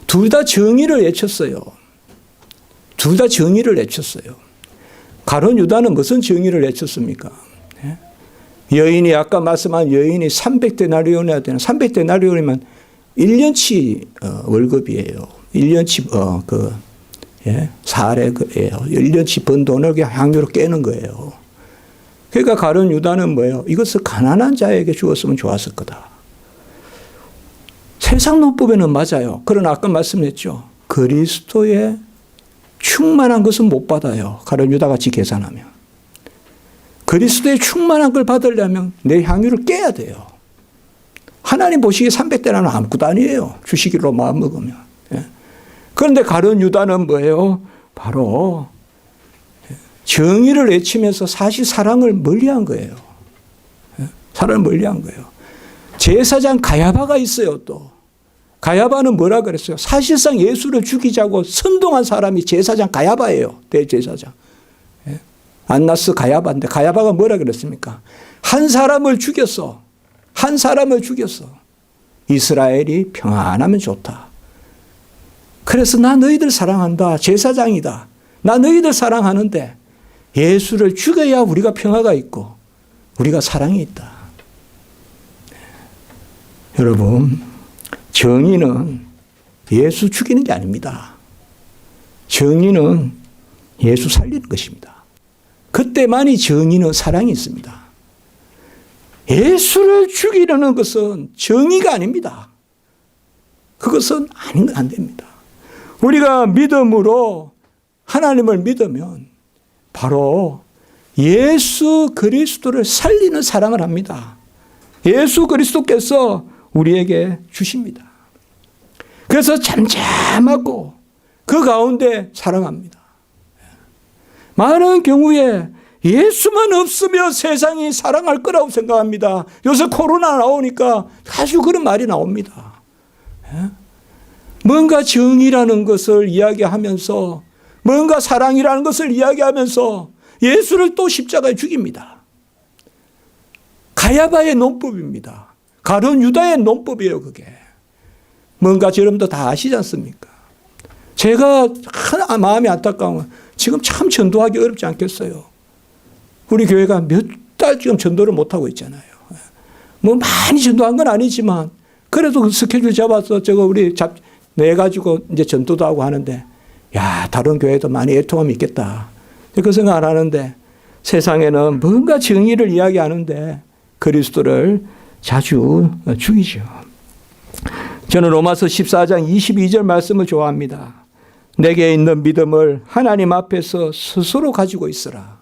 둘 다 정의를 외쳤어요. 둘 다 정의를 외쳤어요. 가룟 유다는 무슨 정의를 외쳤습니까? 여인이 아까 말씀한 여인이 300데나리온이어야 되는 300데나리온이면 1년치 월급이에요. 1년치 사례예요. 1년치 번 돈을 그냥 향유로 깨는 거예요. 그러니까 가룟 유다는 뭐예요? 이것을 가난한 자에게 주었으면 좋았을 거다. 세상 논법에는 맞아요. 그러나 아까 말씀했죠. 그리스도의 충만한 것은 못 받아요. 가룟 유다 같이 계산하면. 그리스도의 충만한 걸 받으려면 내 향유를 깨야 돼요. 하나님 보시기에 300대나는 아무것도 아니에요. 주시기로 마음먹으면. 그런데 가룟 유다는 뭐예요? 바로 정의를 외치면서 사실 사랑을 멀리한 거예요. 사랑을 멀리한 거예요. 제사장 가야바가 있어요. 또 가야바는 뭐라 그랬어요? 사실상 예수를 죽이자고 선동한 사람이 제사장 가야바예요. 대제사장. 안나스 가야바인데 가야바가 뭐라 그랬습니까? 한 사람을 죽였어. 한 사람을 죽였어. 이스라엘이 평안하면 좋다. 그래서 나 너희들 사랑한다. 제사장이다. 나 너희들 사랑하는데 예수를 죽여야 우리가 평화가 있고 우리가 사랑이 있다. 여러분, 정의는 예수 죽이는 게 아닙니다. 정의는 예수 살리는 것입니다. 그때만이 정의는 사랑이 있습니다. 예수를 죽이려는 것은 정의가 아닙니다. 그것은 안 됩니다. 우리가 믿음으로 하나님을 믿으면 바로 예수 그리스도를 살리는 사랑을 합니다. 예수 그리스도께서 우리에게 주십니다. 그래서 잠잠하고 그 가운데 사랑합니다. 많은 경우에 예수만 없으면 세상이 사랑할 거라고 생각합니다. 요새 코로나 나오니까 아주 그런 말이 나옵니다. 뭔가 정의라는 것을 이야기하면서 뭔가 사랑이라는 것을 이야기하면서 예수를 또 십자가에 죽입니다. 가야바의 논법입니다. 가룟 유다의 논법이에요. 그게. 뭔가 여러분도 다 아시지 않습니까? 제가 마음이 안타까운 건 지금 참 전도하기 어렵지 않겠어요? 우리 교회가 몇 달 지금 전도를 못하고 있잖아요. 뭐 많이 전도한 건 아니지만 그래도 그 스케줄 잡아서 저거 우리 내가지고 이제 전도도 하고 하는데 야, 다른 교회도 많이 애통함이 있겠다. 그 생각 안 하는데 세상에는 뭔가 정의를 이야기하는데 그리스도를 자주 죽이죠. 저는 로마서 14장 22절 말씀을 좋아합니다. 내게 있는 믿음을 하나님 앞에서 스스로 가지고 있으라.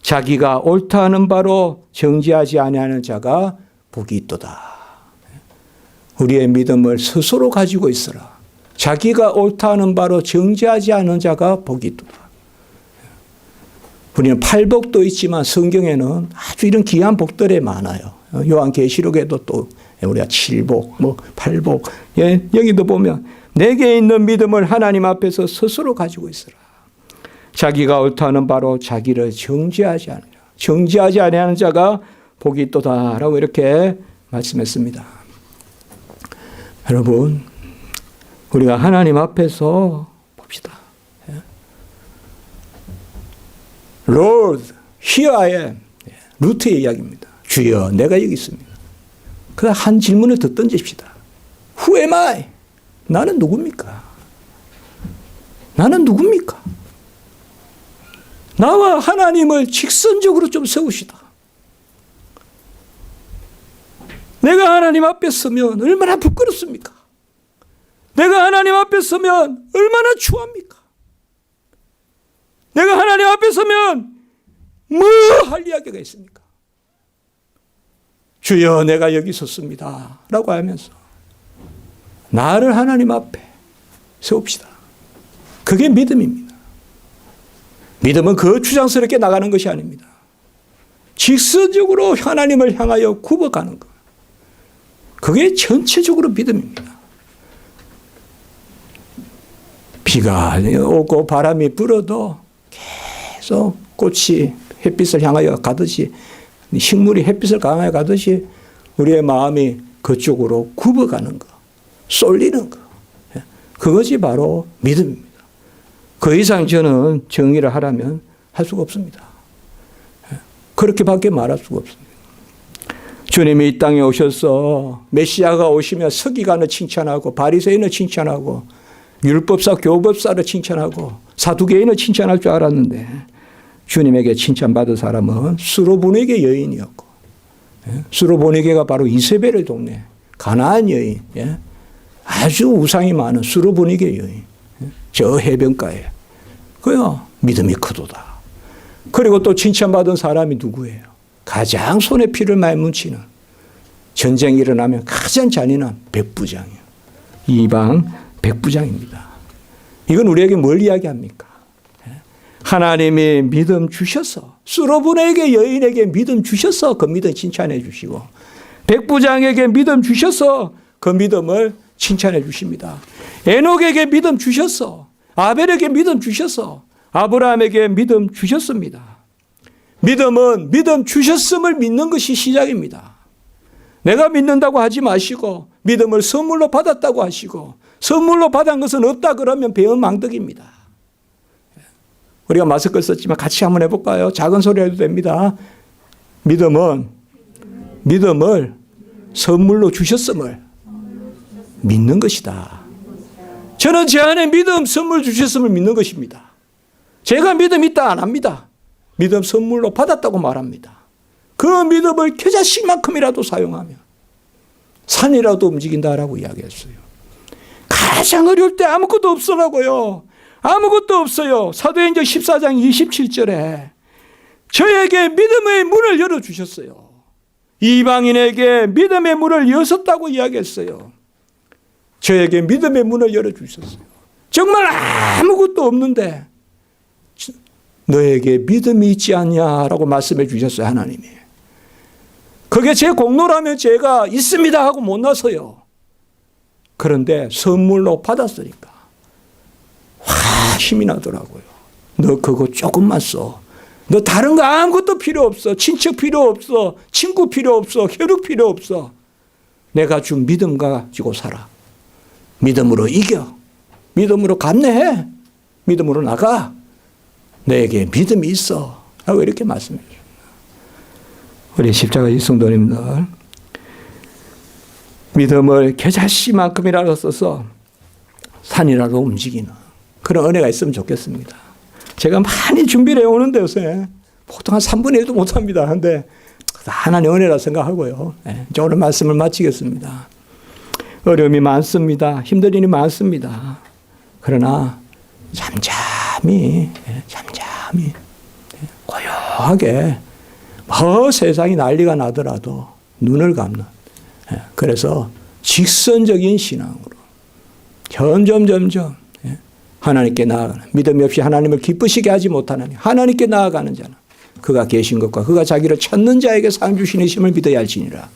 자기가 옳다 하는 바로 정지하지 아니하는 자가 복이 있도다. 우리의 믿음을 스스로 가지고 있으라. 자기가 옳다 하는 바로 정지하지 않은 자가 복이 있도다. 우리는 팔복도 있지만 성경에는 아주 이런 귀한 복들이 많아요. 요한계시록에도 또 우리가 칠복, 팔복, 여기도 보면 내게 있는 믿음을 하나님 앞에서 스스로 가지고 있으라. 자기가 옳다 하는 바로 자기를 정지하지 않으라. 정지하지 아니하는 자가 복이 있도다라고 이렇게 말씀했습니다. 여러분, 우리가 하나님 앞에서 봅시다. Lord, here I am. 루트의 이야기입니다. 주여, 내가 여기 있습니다. 그 한 질문을 더 던집시다. Who am I? 나는 누굽니까? 나는 누굽니까? 나와 하나님을 직선적으로 좀 세우시다. 내가 하나님 앞에 서면 얼마나 부끄럽습니까? 내가 하나님 앞에 서면 얼마나 추합니까? 내가 하나님 앞에 서면 뭐 할 이야기가 있습니까? 주여 내가 여기 섰습니다 라고 하면서 나를 하나님 앞에 세웁시다. 그게 믿음입니다. 믿음은 그 주장스럽게 나가는 것이 아닙니다. 직선적으로 하나님을 향하여 굽어가는 것. 그게 전체적으로 믿음입니다. 비가 오고 바람이 불어도 계속 꽃이 햇빛을 향하여 가듯이, 식물이 햇빛을 향하여 가듯이 우리의 마음이 그쪽으로 굽어가는 것, 쏠리는 것. 그것이 바로 믿음입니다. 그 이상 저는 정의를 하라면 할 수가 없습니다. 그렇게밖에 말할 수가 없습니다. 주님이 이 땅에 오셔서 메시아가 오시면 서기관을 칭찬하고 바리새인을 칭찬하고 율법사 교법사를 칭찬하고 사두개인을 칭찬할 줄 알았는데 주님에게 칭찬받은 사람은 수로보니게 여인이었고, 수로보니게가 바로 이세벨의 동네 가나안 여인, 아주 우상이 많은 수로보니게 여인, 저 해변가에 그요 믿음이 크도다. 그리고 또 칭찬받은 사람이 누구예요? 가장 손에 피를 많이 묻히는, 전쟁이 일어나면 가장 잔인한 백부장이에요. 이방 백부장입니다. 이건 우리에게 뭘 이야기합니까? 하나님이 믿음 주셔서, 수로보니게 여인에게 믿음 주셔서 그 믿음 칭찬해 주시고, 백부장에게 믿음 주셔서 그 믿음을 칭찬해 주십니다. 에녹에게 믿음 주셔서, 아벨에게 믿음 주셔서 아브라함에게 믿음 주셨습니다. 믿음은 믿음 주셨음을 믿는 것이 시작입니다. 내가 믿는다고 하지 마시고 믿음을 선물로 받았다고 하시고, 선물로 받은 것은 없다 그러면 배은망덕입니다. 우리가 마스크 썼지만 같이 한번 해볼까요? 작은 소리 해도 됩니다. 믿음은 믿음을 선물로 주셨음을 믿는 것이다. 저는 제 안에 믿음 선물 주셨음을 믿는 것입니다. 제가 믿음 있다 안 합니다. 믿음 선물로 받았다고 말합니다. 그 믿음을 겨자씨만큼이라도 사용하며 산이라도 움직인다라고 이야기했어요. 가장 어려울 때 아무것도 없으라고요. 아무것도 없어요. 사도행전 14장 27절에 저에게 믿음의 문을 열어주셨어요. 이방인에게 믿음의 문을 여셨다고 이야기했어요. 저에게 믿음의 문을 열어주셨어요. 정말 아무것도 없는데 너에게 믿음이 있지 않냐라고 말씀해 주셨어요. 하나님이. 그게 제 공로라면 제가 있습니다 하고 못 나서요. 그런데 선물로 받았으니까 힘이 나더라고요. 너 그거 조금만 써. 너 다른 거 아무것도 필요 없어. 친척 필요 없어. 친구 필요 없어. 혈육 필요 없어. 내가 준 믿음 가지고 살아. 믿음으로 이겨. 믿음으로 감내해. 믿음으로 나가. 너에게 믿음이 있어. 라고 이렇게 말씀해 주십니다. 우리 십자가 일성도님들, 믿음을 겨자씨만큼이라도 써서 산이라도 움직이는 그런 은혜가 있으면 좋겠습니다. 제가 많이 준비를 해오는데 요새 보통 한 3분의 1도 못합니다. 그런데 하나님의 은혜라 생각하고요. 이제 오늘 말씀을 마치겠습니다. 어려움이 많습니다. 힘든 일이 많습니다. 그러나 잠잠히 고요하게 세상이 난리가 나더라도 눈을 감는, 그래서 직선적인 신앙으로 점점 하나님께 나아가는, 믿음이 없이 하나님을 기쁘시게 하지 못하는 하나님께 나아가는 자는 그가 계신 것과 그가 자기를 찾는 자에게 상 주시는 힘을 믿어야 할지니라.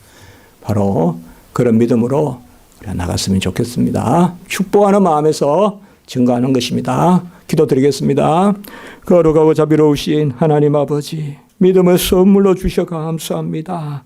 바로 그런 믿음으로 우리가 나갔으면 좋겠습니다. 축복하는 마음에서 증거하는 것입니다. 기도드리겠습니다. 거룩하고 자비로우신 하나님 아버지, 믿음을 선물로 주셔 감사합니다.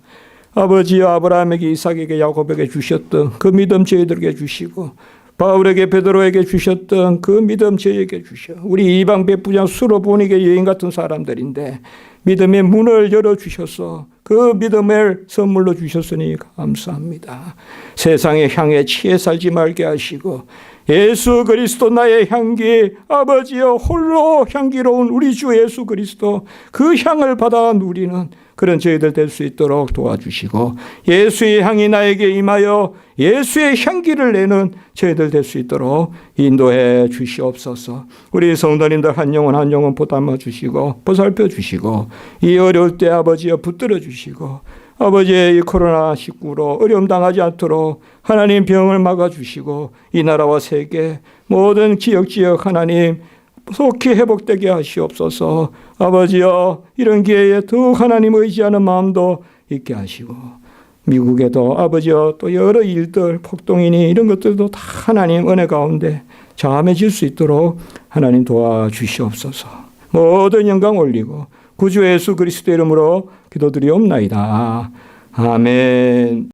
아버지여, 아브라함에게 이삭에게 야곱에게 주셨던 그 믿음 저희들에게 주시고, 바울에게 베드로에게 주셨던 그 믿음 저희에게 주셔. 우리 이방 백부장 수로보니게 여인 같은 사람들인데 믿음의 문을 열어주셔서 그 믿음을 선물로 주셨으니 감사합니다. 세상의 향에 취해 살지 말게 하시고 예수 그리스도 나의 향기, 아버지여 홀로 향기로운 우리 주 예수 그리스도 그 향을 받아 누리는 그런 저희들 될 수 있도록 도와주시고 예수의 향이 나에게 임하여 예수의 향기를 내는 저희들 될 수 있도록 인도해 주시옵소서. 우리 성도님들 한 영혼 한 영혼 보담아 주시고 보살펴 주시고 이 어려울 때 아버지여 붙들어 주시고 아버지의 이 코로나19로 어려움 당하지 않도록 하나님 병을 막아주시고 이 나라와 세계 모든 지역 하나님 속히 회복되게 하시옵소서. 아버지여 이런 기회에 더욱 하나님 의지하는 마음도 있게 하시고 미국에도 아버지여 또 여러 일들 폭동이니 이런 것들도 다 하나님 은혜 가운데 잠잠해질 수 있도록 하나님 도와주시옵소서. 모든 영광 올리고 구주 예수 그리스도 이름으로 기도드리옵나이다. 아멘.